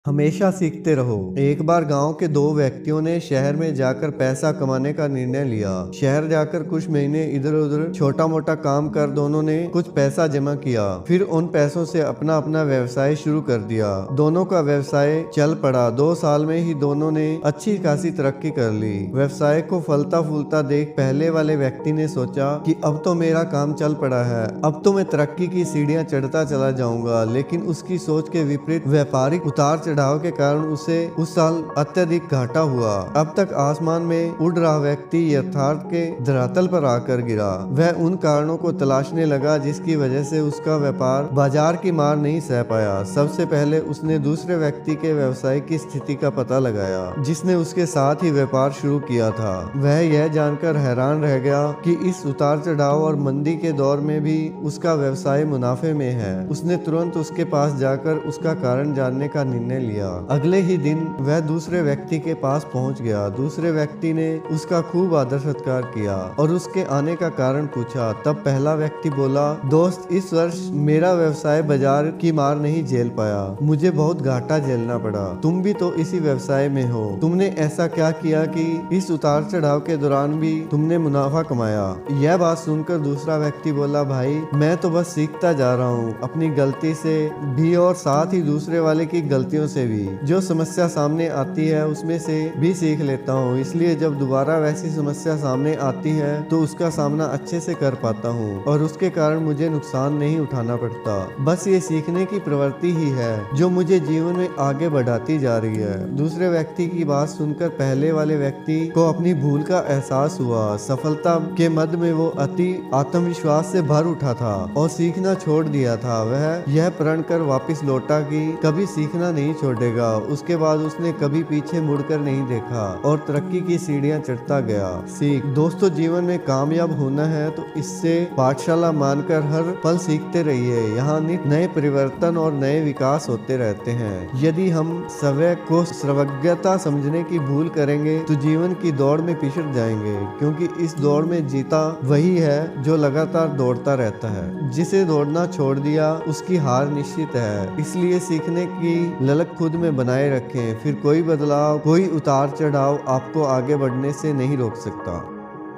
हमेशा सीखते रहो। एक बार गांव के दो व्यक्तियों ने शहर में जाकर पैसा कमाने का निर्णय लिया। शहर जाकर कुछ महीने इधर उधर छोटा मोटा काम कर दोनों ने कुछ पैसा जमा किया। फिर उन पैसों से अपना अपना व्यवसाय शुरू कर दिया। दोनों का व्यवसाय चल पड़ा। 2 साल में ही दोनों ने अच्छी खासी तरक्की कर ली। व्यवसाय को फलता फूलता देख पहले वाले व्यक्ति ने सोचा कि अब तो मेरा काम चल पड़ा है, अब तो मैं तरक्की की सीढ़ियां चढ़ता चला जाऊंगा। लेकिन उसकी सोच के विपरीत व्यापारिक उतार चढ़ाव के कारण उसे उस साल अत्यधिक घाटा हुआ। अब तक आसमान में उड़ रहा व्यक्ति यथार्थ के धरातल पर आकर गिरा। वह उन कारणों को तलाशने लगा जिसकी वजह से उसका व्यापार बाजार की मार नहीं सह पाया। सबसे पहले उसने दूसरे व्यक्ति के व्यवसाय की स्थिति का पता लगाया जिसने उसके साथ ही व्यापार शुरू किया था। वह यह जानकर हैरान रह गया कि इस उतार चढ़ाव और मंदी के दौर में भी उसका व्यवसाय मुनाफे में है। उसने तुरंत उसके पास जाकर उसका कारण जानने का निर्णय लिया। अगले ही दिन वह दूसरे व्यक्ति के पास पहुंच गया। दूसरे व्यक्ति ने उसका खूब आदर सत्कार किया और उसके आने का कारण पूछा। तब पहला व्यक्ति बोला, दोस्त, इस वर्ष मेरा व्यवसाय बाजार की मार नहीं झेल पाया, मुझे बहुत घाटा झेलना पड़ा। तुम भी तो इसी व्यवसाय में हो, तुमने ऐसा क्या किया कि इस उतार चढ़ाव के दौरान भी तुमने मुनाफा कमाया? यह बात सुनकर दूसरा व्यक्ति बोला, भाई, मैं तो बस सीखता जा रहा हूँ, अपनी गलती से भी और साथ ही दूसरे वाले की गलतियों से भी। जो समस्या सामने आती है उसमें से भी सीख लेता हूँ, इसलिए जब दोबारा वैसी समस्या सामने आती है तो उसका सामना अच्छे से कर पाता हूँ और उसके कारण मुझे नुकसान नहीं उठाना पड़ता। बस ये सीखने की प्रवृत्ति ही है जो मुझे जीवन में आगे बढ़ाती जा रही है। दूसरे व्यक्ति की बात सुनकर पहले वाले व्यक्ति को अपनी भूल का एहसास हुआ। सफलता के मद में वो अति आत्मविश्वास से भर उठा था और सीखना छोड़ दिया था। वह यह प्रण कर वापिस लौटा कि कभी सीखना नहीं छोड़ेगा। उसके बाद उसने कभी पीछे मुड़कर नहीं देखा और तरक्की की सीढ़ियां चढ़ता गया। सीख। दोस्तों, जीवन में कामयाब होना है तो इससे पाठशाला मानकर हर पल सीखते रहिए। यहाँ नित नए परिवर्तन और नए विकास होते रहते हैं। यदि हम स्वयं को सर्वज्ञता समझने की भूल करेंगे तो जीवन की दौड़ में पिछड़ जाएंगे, क्योंकि इस दौड़ में जीता वही है जो लगातार दौड़ता रहता है। जिसे दौड़ना छोड़ दिया उसकी हार निश्चित है। इसलिए सीखने की ललक खुद में बनाए रखें, फिर कोई बदलाव, कोई उतार चढ़ाव आपको आगे बढ़ने से नहीं रोक सकता।